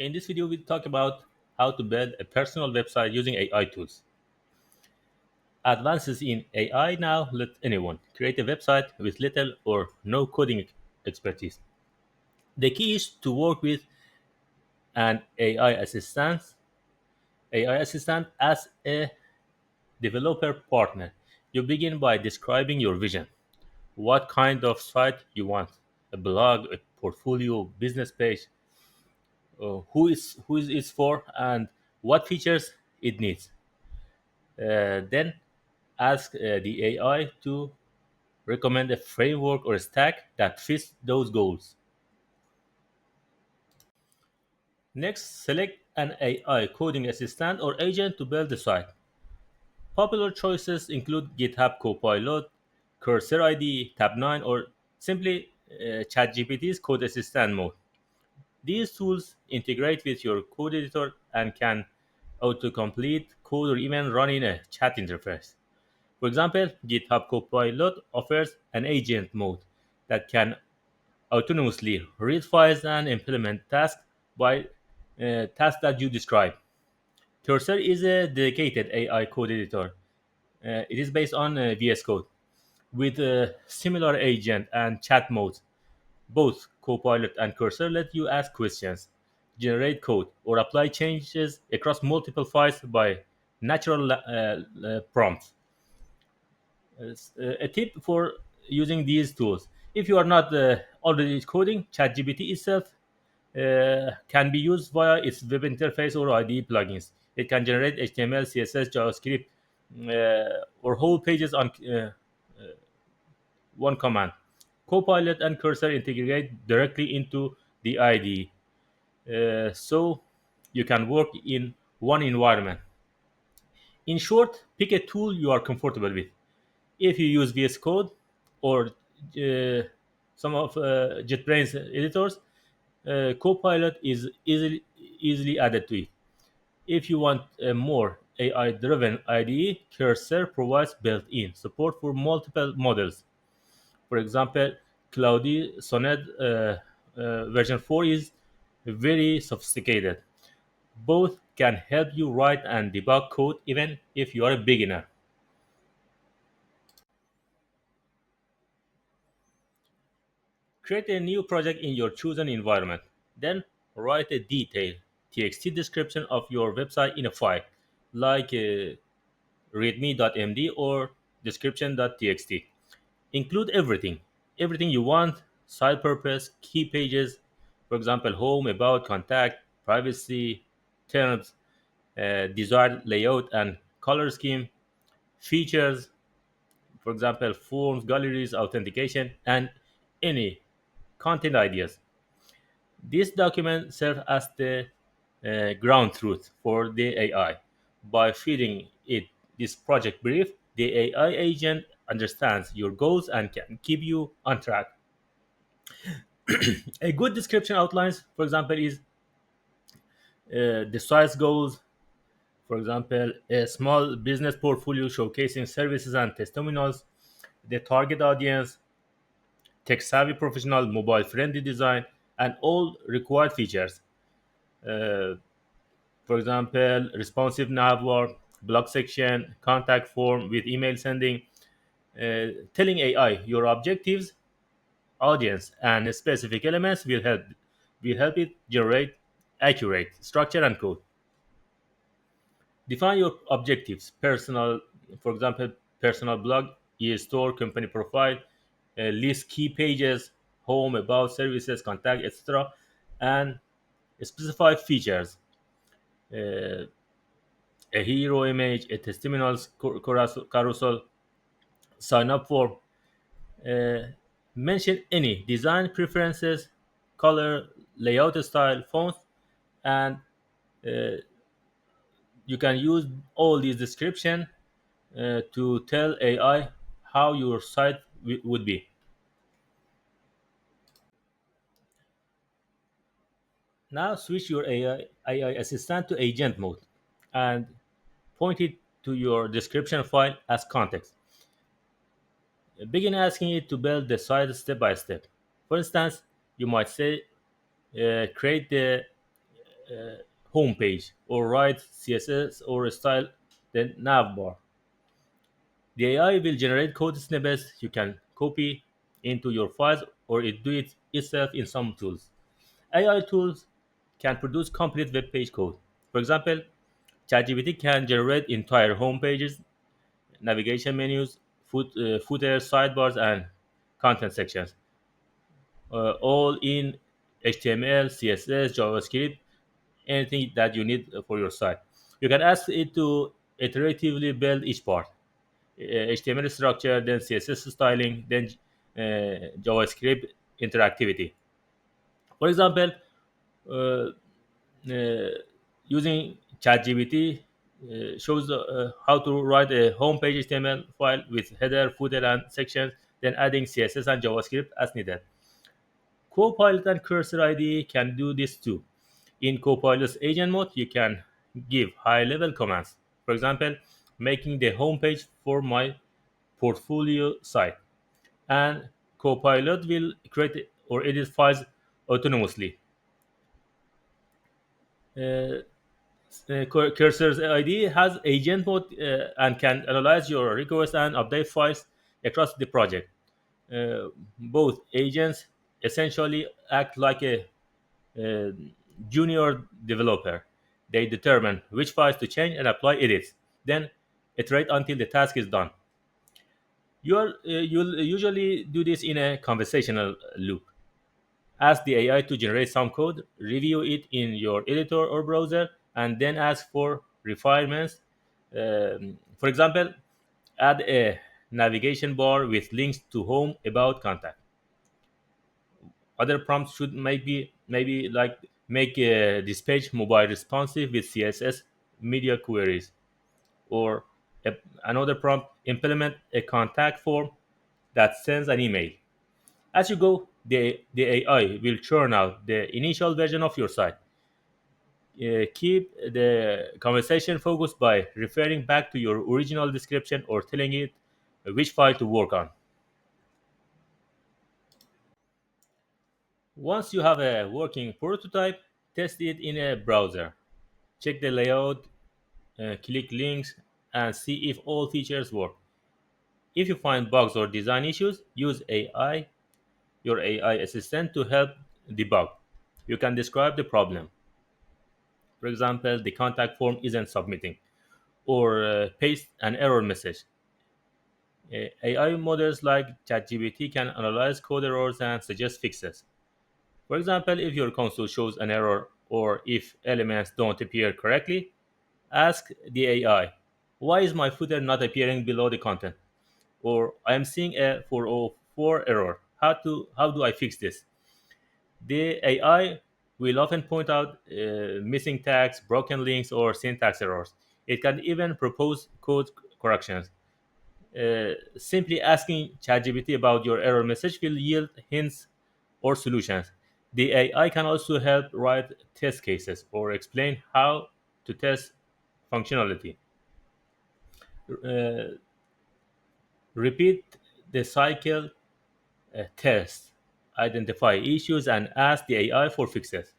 In this video, we talk about how to build a personal website using AI tools. Advances in AI now let anyone create a website with little or no coding expertise. The key is to work with an AI assistant as a developer partner. You begin by describing your vision. What kind of site you want? A blog, a portfolio, business page, who is it for, and what features it needs. Then ask the AI to recommend a framework or a stack that fits those goals. Next, select an AI coding assistant or agent to build the site. Popular choices include GitHub Copilot, Cursor IDE, Tab9, or simply ChatGPT's code assistant mode. These tools integrate with your code editor and can autocomplete code or even run in a chat interface. For example, GitHub Copilot offers an agent mode that can autonomously read files and implement tasks by tasks that you describe. Cursor is a dedicated AI code editor. It is based on VS Code with a similar agent and chat modes. Both Copilot and Cursor let you ask questions, generate code, or apply changes across multiple files by natural prompts. A tip for using these tools: if you are not already coding, ChatGPT itself can be used via its web interface or IDE plugins. It can generate HTML, CSS, JavaScript, or whole pages on one command. Copilot and Cursor integrate directly into the IDE, so you can work in one environment. In short, pick a tool you are comfortable with. If you use VS Code or some of JetBrains editors, Copilot is easily added to it. If you want a more AI-driven IDE, Cursor provides built-in support for multiple models. For example, Cloudy Sonnet version 4 is very sophisticated. Both can help you write and debug code even if you are a beginner. Create a new project in your chosen environment. Then write a detailed TXT description of your website in a file, like readme.md or description.txt. Include everything you want: site purpose, key pages, for example, home, about, contact, privacy, terms, desired layout and color scheme, features, for example, forms, galleries, authentication, and any content ideas. This document serves as the ground truth for the AI. By feeding it this project brief, the AI agent understands your goals and can keep you on track. A good description outlines, for example, is the size goals, for example, a small business portfolio showcasing services and testimonials, the target audience, tech savvy professional, mobile friendly design, and all required features. Uh, For example, responsive navbar, blog section, contact form with email sending. Telling AI your objectives, audience, and specific elements will help it generate accurate structure and code. Define your objectives. Personal, for example, personal blog, e-store, company profile, list key pages, home, about, services, contact, etc., and specify features. Uh, a hero image, a testimonials carousel, sign up for. Uh, Mention any design preferences, color, layout style, font, and uh, you can use all these description to tell AI how your site would be. Now switch your AI assistant to agent mode and point it to your description file as context. Begin asking it to build the site step by step. For instance, you might say, create the home page or write CSS or style the nav bar. The AI will generate code snippets you can copy into your files or it do it itself in some tools. AI tools can produce complete web page code. For example, ChatGPT can generate entire home pages, navigation menus, footers, sidebars, and content sections, all in HTML, CSS, JavaScript, anything that you need for your site. You can ask it to iteratively build each part, HTML structure, then CSS styling, then JavaScript interactivity. For example, uh, uh, using ChatGPT shows how to write a homepage HTML file with header, footer, and sections, then adding CSS and JavaScript as needed. Copilot and Cursor IDE can do this too. In Copilot's agent mode, you can give high-level commands. For example, making the homepage for my portfolio site, and Copilot will create or edit files autonomously. Uh, Cursor's ID has agent mode and can analyze your requests and update files across the project. Both agents essentially act like a junior developer. They determine which files to change and apply edits, then iterate until the task is done. You'll usually do this in a conversational loop. Ask the AI to generate some code, review it in your editor or browser, and then ask for refinements. For example, add a navigation bar with links to home, about, contact. Other prompts should maybe like make this page mobile responsive with CSS media queries, or another prompt, implement a contact form that sends an email. As you go, the AI will churn out the initial version of your site. Keep the conversation focused by referring back to your original description or telling it which file to work on. Once you have a working prototype, test it in a browser. Check the layout, click links, and see if all features work. If you find bugs or design issues, use your AI assistant, to help debug. You can describe the problem. For example, the contact form isn't submitting, or paste an error message. AI models like ChatGPT can analyze code errors and suggest fixes. For example, if your console shows an error or if elements don't appear correctly, ask the AI, why is my footer not appearing below the content? Or I am seeing a 404 error. How do I fix this? The AI will often point out missing tags, broken links, or syntax errors. It can even propose code corrections. Simply asking ChatGPT about your error message will yield hints or solutions. The AI can also help write test cases or explain how to test functionality. Uh, Repeat the cycle, test, identify issues, and ask the AI for fixes.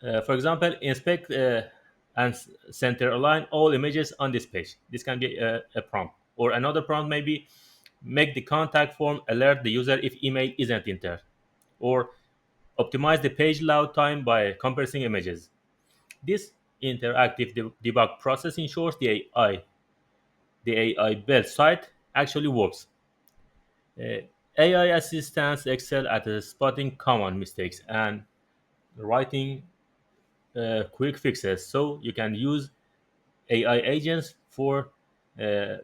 For example, inspect and center align all images on this page. This can be a prompt. Or another prompt maybe make the contact form alert the user if email isn't entered. Or optimize the page load time by compressing images. This interactive debug process ensures the AI built site actually works. Uh, AI assistants excel at spotting common mistakes and writing quick fixes, so you can use AI agents for uh,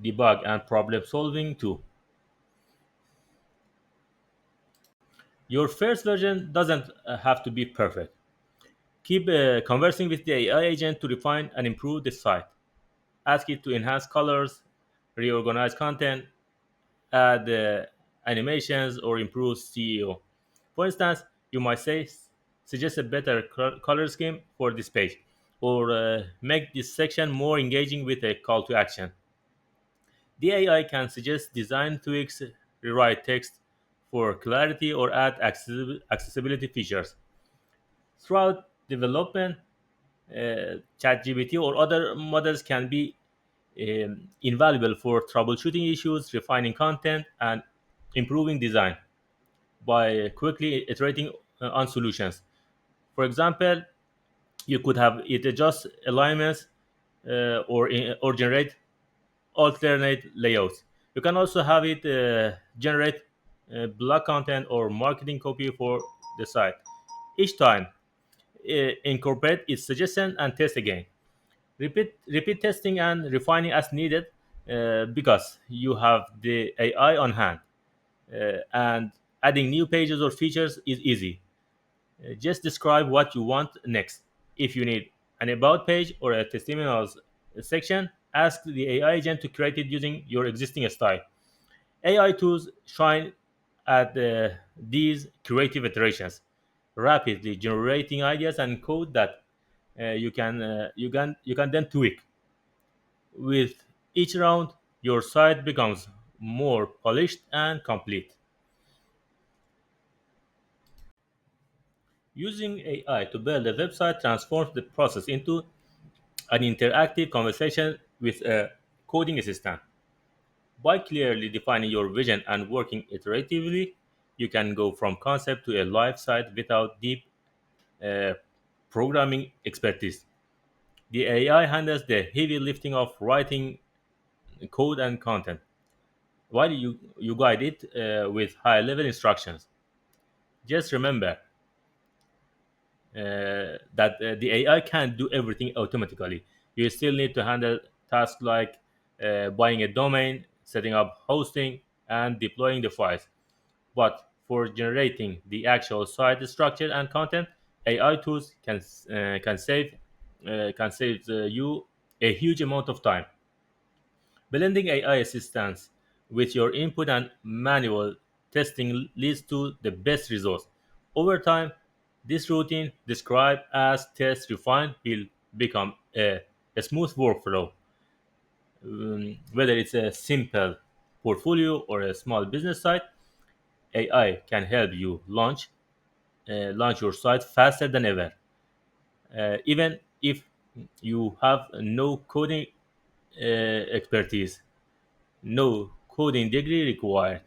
debug and problem solving too. Your first version doesn't have to be perfect. Keep conversing with the AI agent to refine and improve the site. Ask it to enhance colors, reorganize content, add animations, or improve CEO. For instance, you might say, suggest a better color scheme for this page, or make this section more engaging with a call to action. The AI can suggest design tweaks, rewrite text for clarity, or add accessibility features. Throughout development, ChatGPT or other models can be invaluable for troubleshooting issues, refining content, and improving design by quickly iterating on solutions. For example, you could have it adjust alignments or generate alternate layouts. You can also have it generate blog content or marketing copy for the site. Each time, incorporate its suggestion and test again. Repeat testing and refining as needed because you have the AI on hand. And adding new pages or features is easy. Just describe what you want next. If you need an about page or a testimonials section, ask the AI agent to create it using your existing style. AI tools shine at these creative iterations, rapidly generating ideas and code that you can then tweak. With each round, your site becomes more polished and complete. Using AI to build a website transforms the process into an interactive conversation with a coding assistant. By clearly defining your vision and working iteratively, you can go from concept to a live site without deep uh, programming expertise. The AI handles the heavy lifting of writing code and content, while you guide it with high level instructions. Just remember that the AI can't do everything automatically. You still need to handle tasks like buying a domain, setting up hosting, and deploying the files. But for generating the actual site structure and content, AI tools can save you a huge amount of time. Blending AI assistance with your input and manual testing leads to the best results. Over time, this routine, described as test refined, will become a smooth workflow. Whether it's a simple portfolio or a small business site, AI can help you launch your site faster than ever, even if you have no coding expertise. No coding degree required.